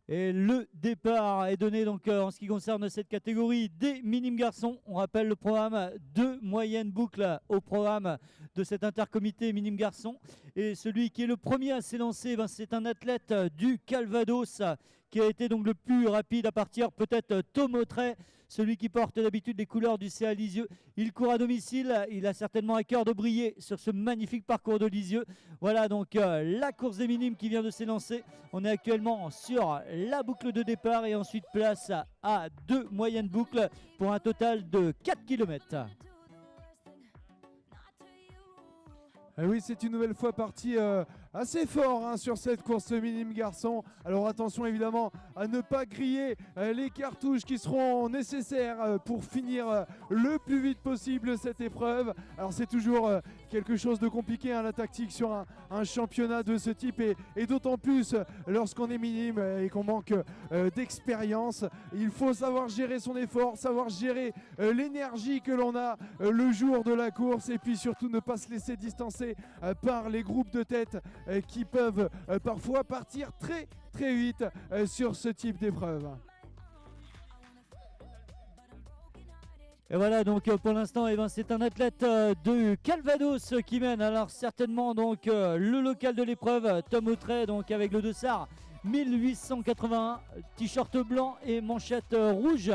Et le départ est donné donc en ce qui concerne cette catégorie des minimes garçons. On rappelle le programme, 2 moyennes boucles au programme de cet intercomité minime garçons. Et celui qui est le premier à s'élancer, c'est un athlète du Calvados qui a été donc le plus rapide à partir, peut-être Tom Autret, celui qui porte d'habitude les couleurs du CA Lisieux. Il court à domicile, il a certainement à cœur de briller sur ce magnifique parcours de Lisieux. Voilà donc la course des minimes qui vient de s'élancer. On est actuellement sur la boucle de départ et ensuite place à 2 moyennes boucles pour un total de 4 km. Et oui, c'est une nouvelle fois parti assez fort sur cette course minime garçon. Alors attention évidemment à ne pas griller les cartouches qui seront nécessaires pour finir le plus vite possible cette épreuve. Alors c'est toujours quelque chose de compliqué la tactique sur un championnat de ce type et d'autant plus lorsqu'on est minime et qu'on manque d'expérience. Il faut savoir gérer son effort, savoir gérer l'énergie que l'on a le jour de la course et puis surtout ne pas se laisser distancer par les groupes de tête qui peuvent parfois partir très très vite sur ce type d'épreuve. Et voilà donc pour l'instant c'est un athlète de Calvados qui mène. Alors certainement donc le local de l'épreuve, Tom Autret, donc avec le dossard 1881, t-shirt blanc et manchette rouge.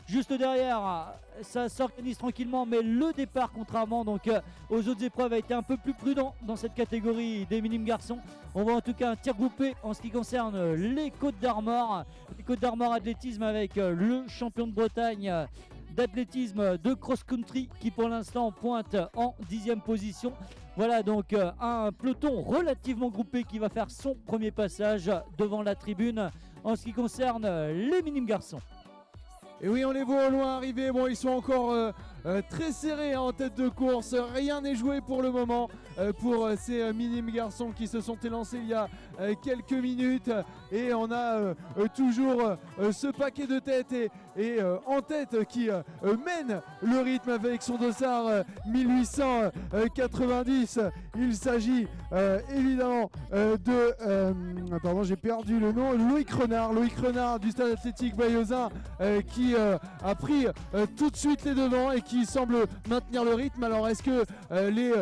Juste derrière, ça s'organise tranquillement, mais le départ, contrairement donc aux autres épreuves, a été un peu plus prudent dans cette catégorie des minimes garçons. On voit en tout cas un tir groupé en ce qui concerne les Côtes d'Armor. Les Côtes d'Armor athlétisme avec le champion de Bretagne d'athlétisme de cross-country qui pour l'instant pointe en 10e position. Voilà donc un peloton relativement groupé qui va faire son premier passage devant la tribune en ce qui concerne les minimes garçons. Et oui, on les voit au loin arriver. Bon, ils sont encore très serrés en tête de course. Rien n'est joué pour le moment pour ces minimes garçons qui se sont élancés il y a quelques minutes. Et on a toujours ce paquet de tête et en tête qui mène le rythme avec son dossard 1890. Il s'agit évidemment de... pardon, j'ai perdu le nom. Loïc Renard du Stade Athlétique Bayeuxin qui a pris tout de suite les devants et qui semble maintenir le rythme. Alors est-ce que les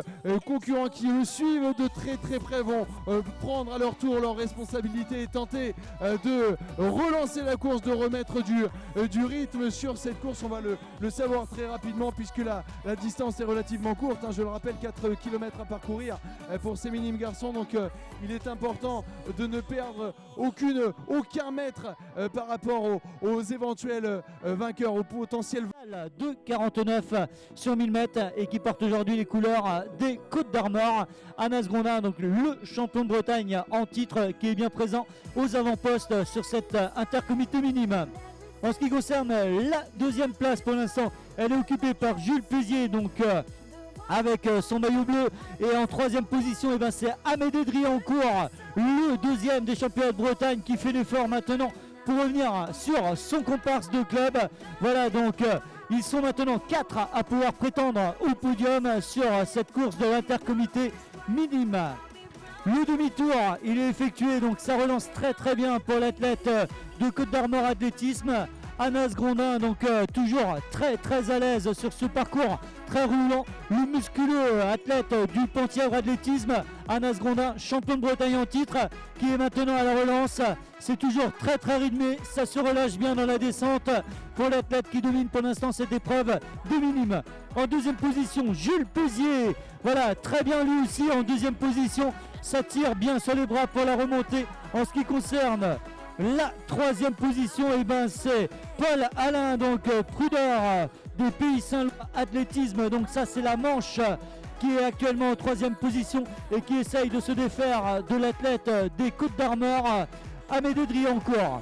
concurrents qui le suivent de très très près vont prendre à leur tour leur responsabilité et tenter de relancer la course, de remettre du rythme sur cette course? On va le savoir très rapidement puisque la distance est relativement courte, je le rappelle, 4 km à parcourir pour ces minimes garçons. Donc il est important de ne perdre aucun mètre par rapport aux éventuels vainqueurs, aux potentiels de 49 sur 1000 mètres et qui porte aujourd'hui les couleurs des Côtes d'Armor. Anas Grondin, donc le champion de Bretagne en titre, qui est bien présent aux avant-postes sur cette intercomité minime. En ce qui concerne la deuxième place pour l'instant, elle est occupée par Jules Pézier, donc avec son maillot bleu, et en troisième position c'est Amédée Driancourt, le deuxième des championnats de Bretagne, qui fait l'effort maintenant pour revenir sur son comparse de club. Voilà donc ils sont maintenant 4 à pouvoir prétendre au podium sur cette course de l'intercomité minime. Le demi-tour il est effectué, donc ça relance très très bien pour l'athlète de Côte d'Armor athlétisme, Anas Grondin, donc toujours très très à l'aise sur ce parcours très roulant. Le musculeux athlète du Penthièvre athlétisme, Anas Grondin, champion de Bretagne en titre, qui est maintenant à la relance. C'est toujours très très rythmé, ça se relâche bien dans la descente pour l'athlète qui domine pour l'instant cette épreuve des minimes. En deuxième position, Jules Pézier, voilà, très bien lui aussi en deuxième position, ça tire bien sur les bras pour la remontée. En ce qui concerne la troisième position, c'est Paul Alain, donc prudeur des Pays Saint-Louis athlétisme. Donc ça c'est la Manche qui est actuellement en troisième position et qui essaye de se défaire de l'athlète des Côtes d'Armor, Amédée Driancourt.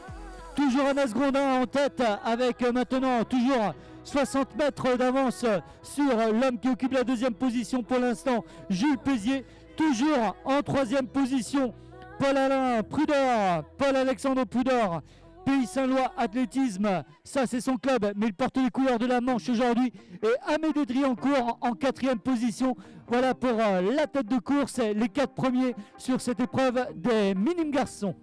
Toujours Anas Grondin en tête avec maintenant toujours 60 mètres d'avance sur l'homme qui occupe la deuxième position pour l'instant, Jules Pézier. Toujours en troisième position, Paul Alain Prudor, Paul-Alexandre Prudor, Pays Saint-Louis athlétisme, ça c'est son club, mais il porte les couleurs de la Manche aujourd'hui. Et Amédée Driancourt en quatrième position. Voilà pour la tête de course, les 4 premiers sur cette épreuve des minimes garçons.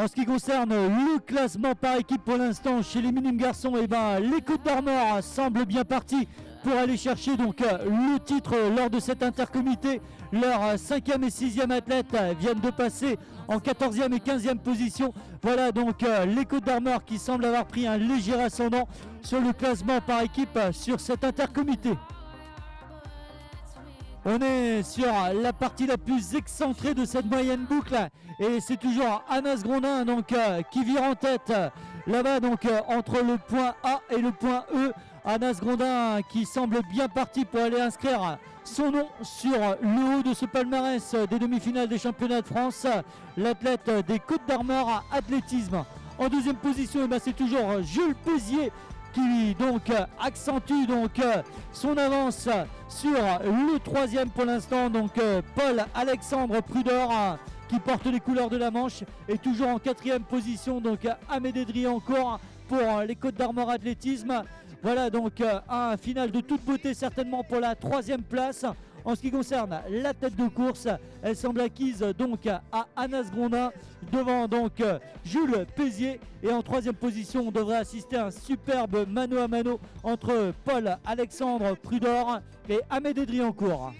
En ce qui concerne le classement par équipe pour l'instant chez les minimes garçons, et les Côtes d'Armor semblent bien partis pour aller chercher donc le titre lors de cette intercomité. Leurs 5e et 6e athlètes viennent de passer en 14e et 15e position. Voilà donc les Côtes d'Armor qui semblent avoir pris un léger ascendant sur le classement par équipe sur cette intercomité. On est sur la partie la plus excentrée de cette moyenne boucle et c'est toujours Anas Grondin donc, qui vire en tête là-bas donc entre le point A et le point E. Anas Grondin qui semble bien parti pour aller inscrire son nom sur le haut de ce palmarès des demi-finales des championnats de France. L'athlète des Côtes d'Armor athlétisme. En deuxième position, c'est toujours Jules Pézier qui donc accentue donc son avance sur le troisième pour l'instant, donc Paul-Alexandre Prudor qui porte les couleurs de la Manche, et toujours en quatrième position donc Amédée Driancourt pour les Côtes d'Armor athlétisme. Voilà donc un final de toute beauté certainement pour la troisième place. En ce qui concerne la tête de course, elle semble acquise donc à Anas Grondin devant donc Jules Pézier, et en troisième position on devrait assister à un superbe mano à mano entre Paul-Alexandre Prudor et Amédée Driancourt.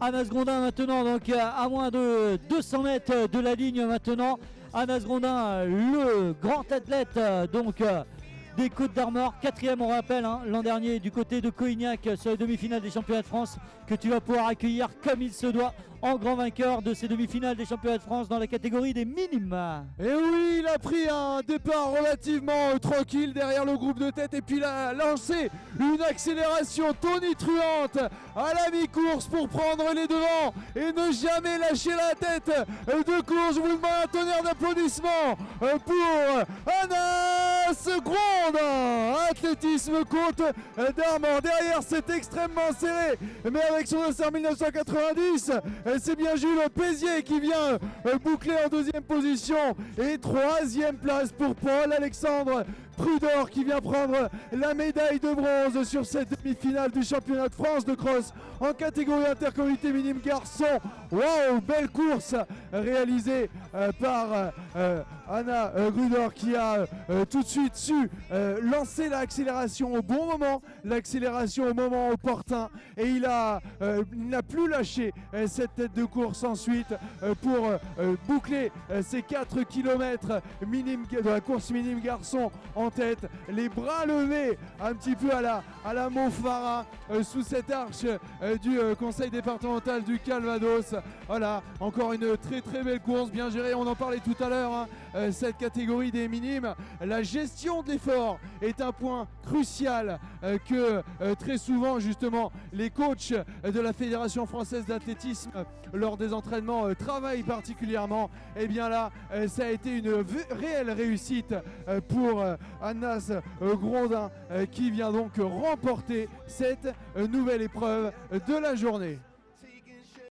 Anas Grondin maintenant donc à moins de 200 mètres de la ligne maintenant. Anas Grondin, le grand athlète donc des Côtes d'Armor, 4e on rappelle l'an dernier du côté de Coignac sur les demi-finales des championnats de France, que tu vas pouvoir accueillir comme il se doit en grand vainqueur de ces demi-finales des championnats de France dans la catégorie des minimes. Et oui, il a pris un départ relativement tranquille derrière le groupe de tête, et puis il a lancé une accélération tonitruante à la mi-course pour prendre les devants et ne jamais lâcher la tête de course. Je vous demande un tonnerre d'applaudissements pour Anas Grondin, athlétisme Côtes d'Armor. Derrière, c'est extrêmement serré, mais avec son dossard 1990, c'est bien Jules Pézier qui vient boucler en deuxième position, et troisième place pour Paul-Alexandre Prudor qui vient prendre la médaille de bronze sur cette demi-finale du championnat de France de cross en catégorie intercommunauté minime garçon. Waouh, belle course réalisée par Anna Grudor qui a tout de suite su lancer l'accélération au bon moment, l'accélération au moment opportun, et il n'a plus lâché cette tête de course ensuite pour boucler ces 4 km de la course minime garçon en tête, les bras levés un petit peu à la Montfarah sous cette arche du conseil départemental du Calvados. Voilà, encore une très très belle course, bien gérée, on en parlait tout à l'heure, cette catégorie des minimes. La gestion de l'effort est un point crucial que très souvent justement les coachs de la Fédération française d'athlétisme lors des entraînements travaillent particulièrement. Et bien là, ça a été une réelle réussite pour Anas Grondin qui vient donc remporter cette nouvelle épreuve de la journée.